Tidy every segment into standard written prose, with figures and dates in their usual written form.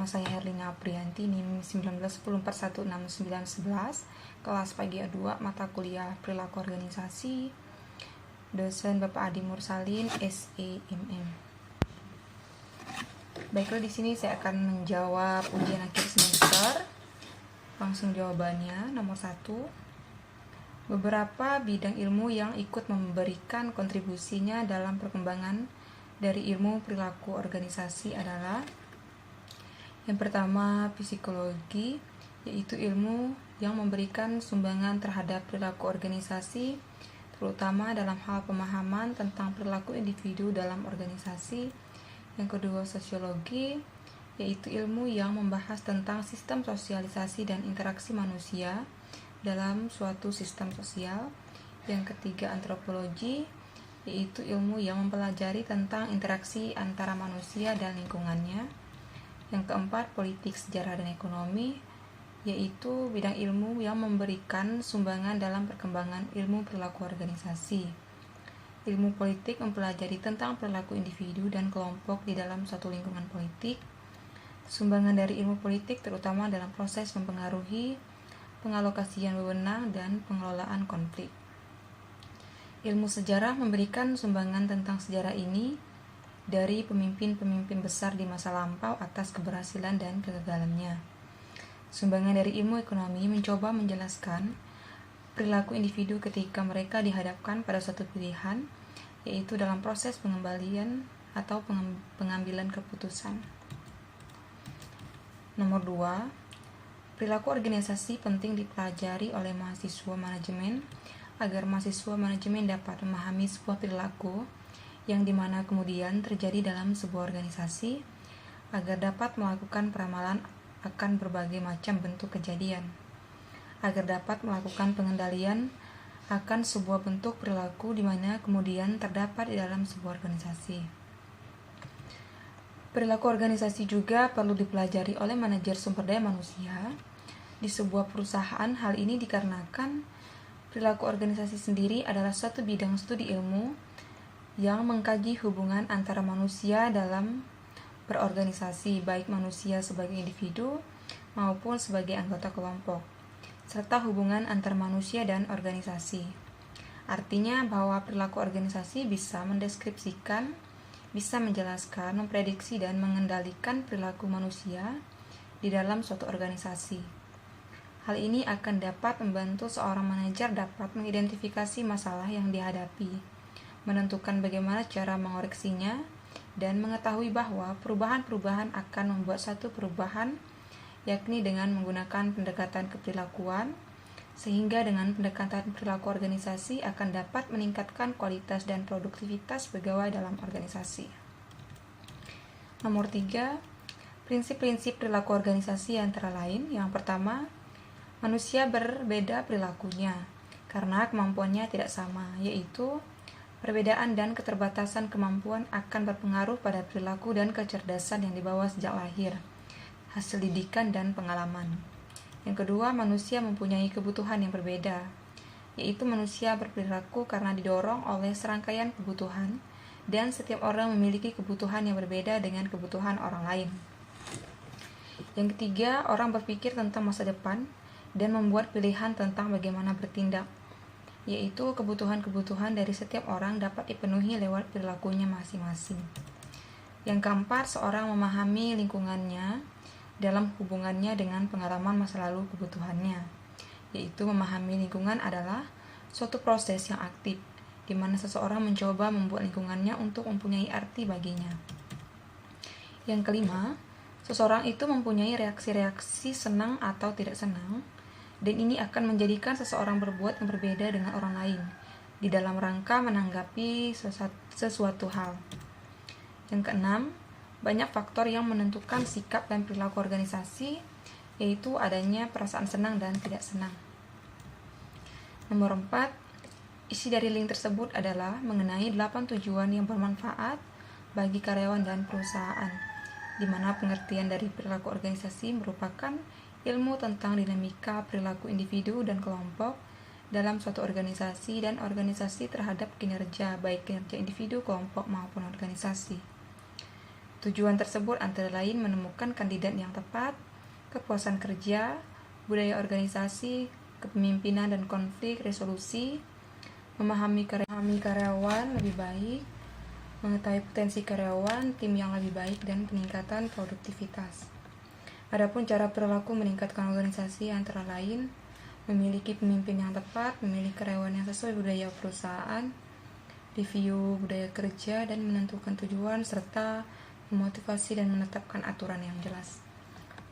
Nama saya Herlina Aprianti, NIM 1910416911, kelas pagi A2, mata kuliah Perilaku Organisasi, dosen Bapak Adi Mursalin, SEMM. Baiklah, di sini saya akan menjawab ujian akhir semester. Langsung jawabannya. Nomor 1. Beberapa bidang ilmu yang ikut memberikan kontribusinya dalam perkembangan dari ilmu perilaku organisasi adalah: yang pertama, psikologi, yaitu ilmu yang memberikan sumbangan terhadap perilaku organisasi, terutama dalam hal pemahaman tentang perilaku individu dalam organisasi. Yang kedua, sosiologi, yaitu ilmu yang membahas tentang sistem sosialisasi dan interaksi manusia dalam suatu sistem sosial. Yang ketiga, antropologi, yaitu ilmu yang mempelajari tentang interaksi antara manusia dan lingkungannya. Yang keempat, politik, sejarah, dan ekonomi, yaitu bidang ilmu yang memberikan sumbangan dalam perkembangan ilmu perilaku organisasi. Ilmu politik mempelajari tentang perilaku individu dan kelompok di dalam suatu lingkungan politik. Sumbangan dari ilmu politik terutama dalam proses mempengaruhi pengalokasian wewenang dan pengelolaan konflik. Ilmu sejarah memberikan sumbangan tentang sejarah ini dari pemimpin-pemimpin besar di masa lampau atas keberhasilan dan kegagalannya. Sumbangan dari ilmu ekonomi mencoba menjelaskan perilaku individu ketika mereka dihadapkan pada suatu pilihan, yaitu dalam proses pengembalian atau pengambilan keputusan. Nomor 2. Perilaku organisasi penting dipelajari oleh mahasiswa manajemen agar mahasiswa manajemen dapat memahami sebuah perilaku yang dimana kemudian terjadi dalam sebuah organisasi, agar dapat melakukan peramalan akan berbagai macam bentuk kejadian, agar dapat melakukan pengendalian akan sebuah bentuk perilaku di mana kemudian terdapat di dalam sebuah organisasi. Perilaku organisasi juga perlu dipelajari oleh manajer sumber daya manusia di sebuah perusahaan. Hal ini dikarenakan perilaku organisasi sendiri adalah suatu bidang studi ilmu yang mengkaji hubungan antara manusia dalam berorganisasi, baik manusia sebagai individu maupun sebagai anggota kelompok, serta hubungan antar manusia dan organisasi. Artinya bahwa perilaku organisasi bisa mendeskripsikan, bisa menjelaskan, memprediksi, dan mengendalikan perilaku manusia di dalam suatu organisasi. Hal ini akan dapat membantu seorang manajer dapat mengidentifikasi masalah yang dihadapi, menentukan bagaimana cara mengoreksinya, dan mengetahui bahwa perubahan-perubahan akan membuat satu perubahan, yakni dengan menggunakan pendekatan keperilakuan, sehingga dengan pendekatan perilaku organisasi akan dapat meningkatkan kualitas dan produktivitas pegawai dalam organisasi. Nomor 3. Prinsip-prinsip perilaku organisasi antara lain. Yang pertama, manusia berbeda perilakunya karena kemampuannya tidak sama, yaitu perbedaan dan keterbatasan kemampuan akan berpengaruh pada perilaku dan kecerdasan yang dibawa sejak lahir, hasil didikan dan pengalaman. Yang kedua, manusia mempunyai kebutuhan yang berbeda, yaitu manusia berperilaku karena didorong oleh serangkaian kebutuhan, dan setiap orang memiliki kebutuhan yang berbeda dengan kebutuhan orang lain. Yang ketiga, orang berpikir tentang masa depan dan membuat pilihan tentang bagaimana bertindak, yaitu kebutuhan-kebutuhan dari setiap orang dapat dipenuhi lewat perilakunya masing-masing. Yang keempat, seorang memahami lingkungannya dalam hubungannya dengan pengalaman masa lalu kebutuhannya, yaitu memahami lingkungan adalah suatu proses yang aktif, di mana seseorang mencoba membuat lingkungannya untuk mempunyai arti baginya. Yang kelima, seseorang itu mempunyai reaksi-reaksi senang atau tidak senang, dan ini akan menjadikan seseorang berbuat yang berbeda dengan orang lain di dalam rangka menanggapi sesuatu hal. Yang keenam, banyak faktor yang menentukan sikap dan perilaku organisasi, yaitu adanya perasaan senang dan tidak senang. Nomor 4, isi dari link tersebut adalah mengenai 8 tujuan yang bermanfaat bagi karyawan dan perusahaan, di mana pengertian dari perilaku organisasi merupakan ilmu tentang dinamika perilaku individu dan kelompok dalam suatu organisasi dan organisasi terhadap kinerja, baik kinerja individu, kelompok, maupun organisasi. Tujuan tersebut antara lain menemukan kandidat yang tepat, kepuasan kerja, budaya organisasi, kepemimpinan dan konflik resolusi, memahami karyawan lebih baik, mengetahui potensi karyawan, tim yang lebih baik, dan peningkatan produktivitas. Adapun cara perilaku meningkatkan organisasi antara lain memiliki pemimpin yang tepat, memilih karyawan yang sesuai budaya perusahaan, review budaya kerja dan menentukan tujuan, serta memotivasi dan menetapkan aturan yang jelas.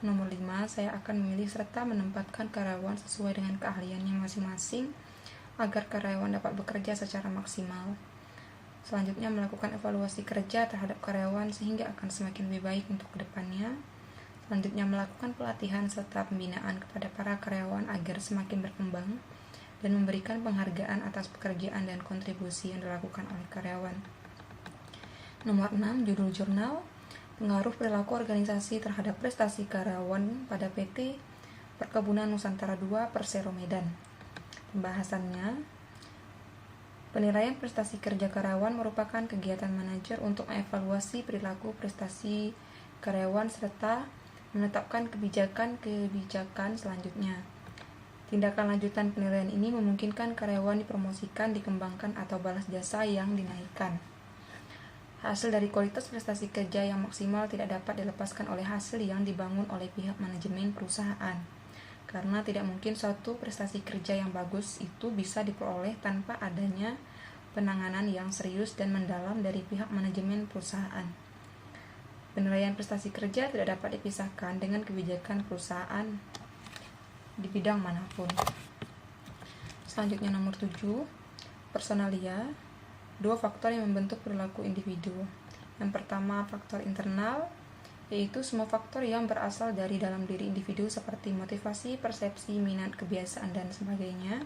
Nomor 5, saya akan memilih serta menempatkan karyawan sesuai dengan keahliannya masing-masing agar karyawan dapat bekerja secara maksimal. Selanjutnya, melakukan evaluasi kerja terhadap karyawan sehingga akan semakin lebih baik untuk kedepannya. Selanjutnya, melakukan pelatihan serta pembinaan kepada para karyawan agar semakin berkembang dan memberikan penghargaan atas pekerjaan dan kontribusi yang dilakukan oleh karyawan. Nomor 6, judul jurnal, pengaruh perilaku organisasi terhadap prestasi karyawan pada PT Perkebunan Nusantara II Persero Medan. Pembahasannya, penilaian prestasi kerja karyawan merupakan kegiatan manajer untuk mengevaluasi perilaku prestasi karyawan serta menetapkan kebijakan selanjutnya. Tindakan lanjutan penilaian ini memungkinkan karyawan dipromosikan, dikembangkan, atau balas jasa yang dinaikkan. Hasil dari kualitas prestasi kerja yang maksimal tidak dapat dilepaskan oleh hasil yang dibangun oleh pihak manajemen perusahaan. Karena tidak mungkin suatu prestasi kerja yang bagus itu bisa diperoleh tanpa adanya penanganan yang serius dan mendalam dari pihak manajemen perusahaan. Penilaian prestasi kerja tidak dapat dipisahkan dengan kebijakan perusahaan di bidang manapun. Selanjutnya nomor 7, personalia, 2 faktor yang membentuk perilaku individu. Yang pertama, faktor internal, yaitu semua faktor yang berasal dari dalam diri individu seperti motivasi, persepsi, minat, kebiasaan, dan sebagainya.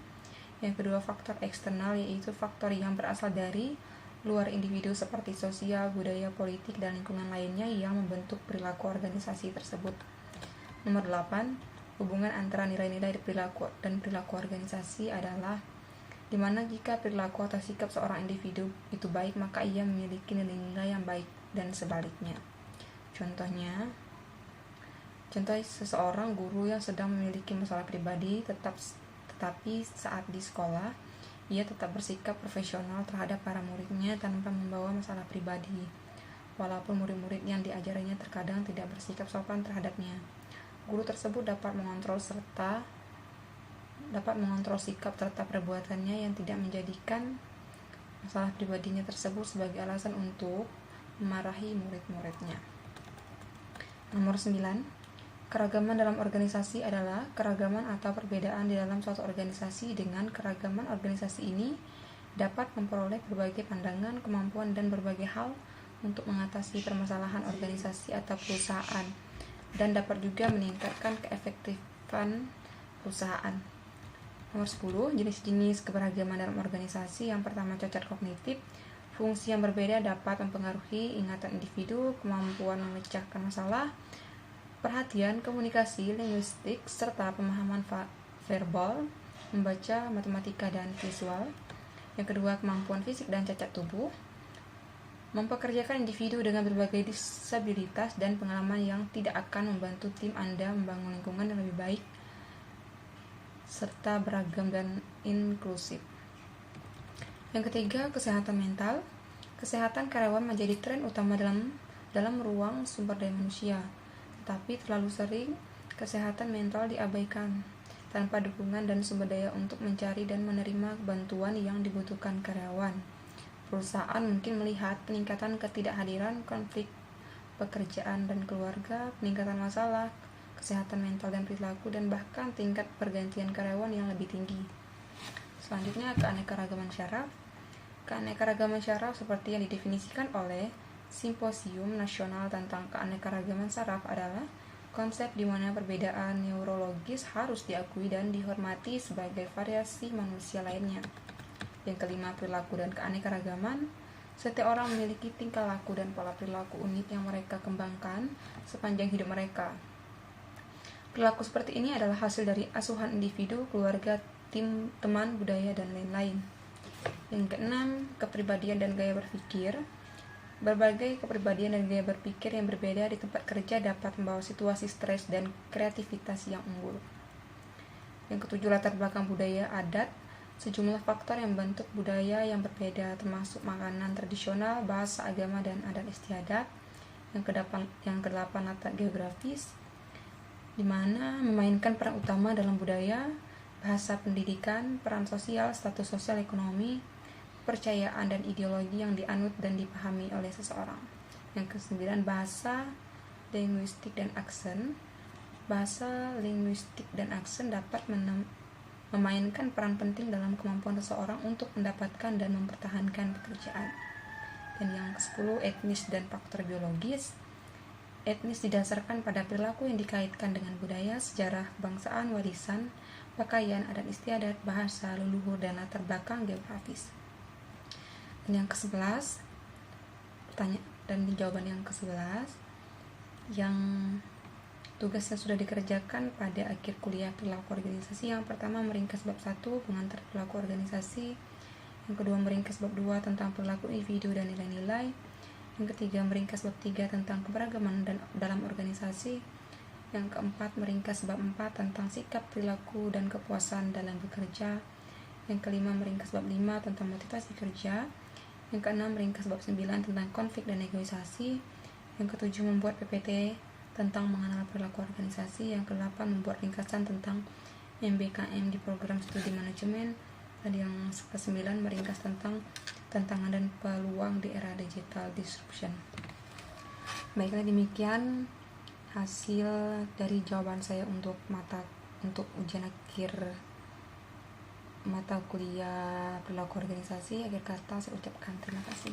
Yang kedua, faktor eksternal, yaitu faktor yang berasal dari luar individu seperti sosial, budaya, politik, dan lingkungan lainnya yang membentuk perilaku organisasi tersebut. Nomor 8, hubungan antara nilai-nilai perilaku dan perilaku organisasi adalah di mana jika perilaku atau sikap seorang individu itu baik, maka ia memiliki nilai-nilai yang baik dan sebaliknya. Contoh seseorang guru yang sedang memiliki masalah pribadi tetapi saat di sekolah ia tetap bersikap profesional terhadap para muridnya tanpa membawa masalah pribadi, walaupun murid-murid yang diajarinya terkadang tidak bersikap sopan terhadapnya. Guru tersebut dapat mengontrol sikap serta perbuatannya yang tidak menjadikan masalah pribadinya tersebut sebagai alasan untuk memarahi murid-muridnya. Nomor 9, keragaman dalam organisasi adalah keragaman atau perbedaan di dalam suatu organisasi. Dengan keragaman organisasi ini dapat memperoleh berbagai pandangan, kemampuan, dan berbagai hal untuk mengatasi permasalahan organisasi atau perusahaan, dan dapat juga meningkatkan keefektifan perusahaan. Nomor 10, jenis-jenis keberagaman dalam organisasi. Yang pertama, cacat kognitif. Fungsi yang berbeda dapat mempengaruhi ingatan individu, kemampuan memecahkan masalah, perhatian, komunikasi, linguistik, serta pemahaman verbal, membaca, matematika, dan visual. Yang kedua, kemampuan fisik dan cacat tubuh. Mempekerjakan individu dengan berbagai disabilitas dan pengalaman yang tidak akan membantu tim Anda membangun lingkungan yang lebih baik serta beragam dan inklusif. Yang ketiga, kesehatan mental. Kesehatan karyawan menjadi tren utama dalam ruang sumber daya manusia, tetapi terlalu sering kesehatan mental diabaikan tanpa dukungan dan sumber daya untuk mencari dan menerima bantuan yang dibutuhkan karyawan. Perusahaan mungkin melihat peningkatan ketidakhadiran, konflik pekerjaan dan keluarga, peningkatan masalah kesehatan mental dan perilaku, dan bahkan tingkat pergantian karyawan yang lebih tinggi. Selanjutnya, keanekaragaman syaraf. Keanekaragaman syaraf seperti yang didefinisikan oleh Simposium Nasional tentang Keanekaragaman Saraf adalah konsep di mana perbedaan neurologis harus diakui dan dihormati sebagai variasi manusia lainnya. Yang kelima, perilaku dan keanekaragaman. Setiap orang memiliki tingkah laku dan pola perilaku unik yang mereka kembangkan sepanjang hidup mereka. Perilaku seperti ini adalah hasil dari asuhan individu, keluarga, tim, teman, budaya, dan lain-lain. Yang keenam, kepribadian dan gaya berpikir. Berbagai kepribadian dan gaya berpikir yang berbeda di tempat kerja dapat membawa situasi stres dan kreativitas yang unggul. Yang ketujuh, latar belakang budaya adat. Sejumlah faktor yang membentuk budaya yang berbeda, termasuk makanan tradisional, bahasa, agama, dan adat istiadat. Yang kedelapan, latar geografis, di mana memainkan peran utama dalam budaya, bahasa, pendidikan, peran sosial, status sosial ekonomi, kepercayaan dan ideologi yang dianut dan dipahami oleh seseorang. Yang kesembilan, bahasa, linguistik, dan aksen. Bahasa, linguistik, dan aksen dapat memainkan peran penting dalam kemampuan seseorang untuk mendapatkan dan mempertahankan pekerjaan. Dan yang ke-10, etnis dan faktor biologis. Etnis didasarkan pada perilaku yang dikaitkan dengan budaya, sejarah, kebangsaan, warisan, pakaian, adat istiadat, bahasa, leluhur, dan latar belakang geografis. Dan yang ke-11, jawaban yang ke-11, yang tugasnya sudah dikerjakan pada akhir kuliah perilaku organisasi. Yang pertama, meringkas bab 1 pengantar perilaku organisasi. Yang kedua, meringkas bab 2 tentang perilaku individu dan nilai-nilai. Yang ketiga, meringkas bab 3 tentang keberagaman dalam organisasi. Yang keempat, meringkas bab 4 tentang sikap, perilaku, dan kepuasan dalam bekerja. Yang kelima, meringkas bab 5 tentang motivasi kerja. Yang keenam, meringkas bab 9 tentang konflik dan negosiasi. Yang ketujuh, membuat PPT tentang mengenal perilaku organisasi. Yang ke-8, membuat ringkasan tentang MBKM di program studi manajemen. Dan yang ke-9, meringkas tentang tantangan dan peluang di era digital disruption. Baiklah, demikian hasil dari jawaban saya untuk ujian akhir mata kuliah perilaku organisasi. Akhir kata saya ucapkan terima kasih.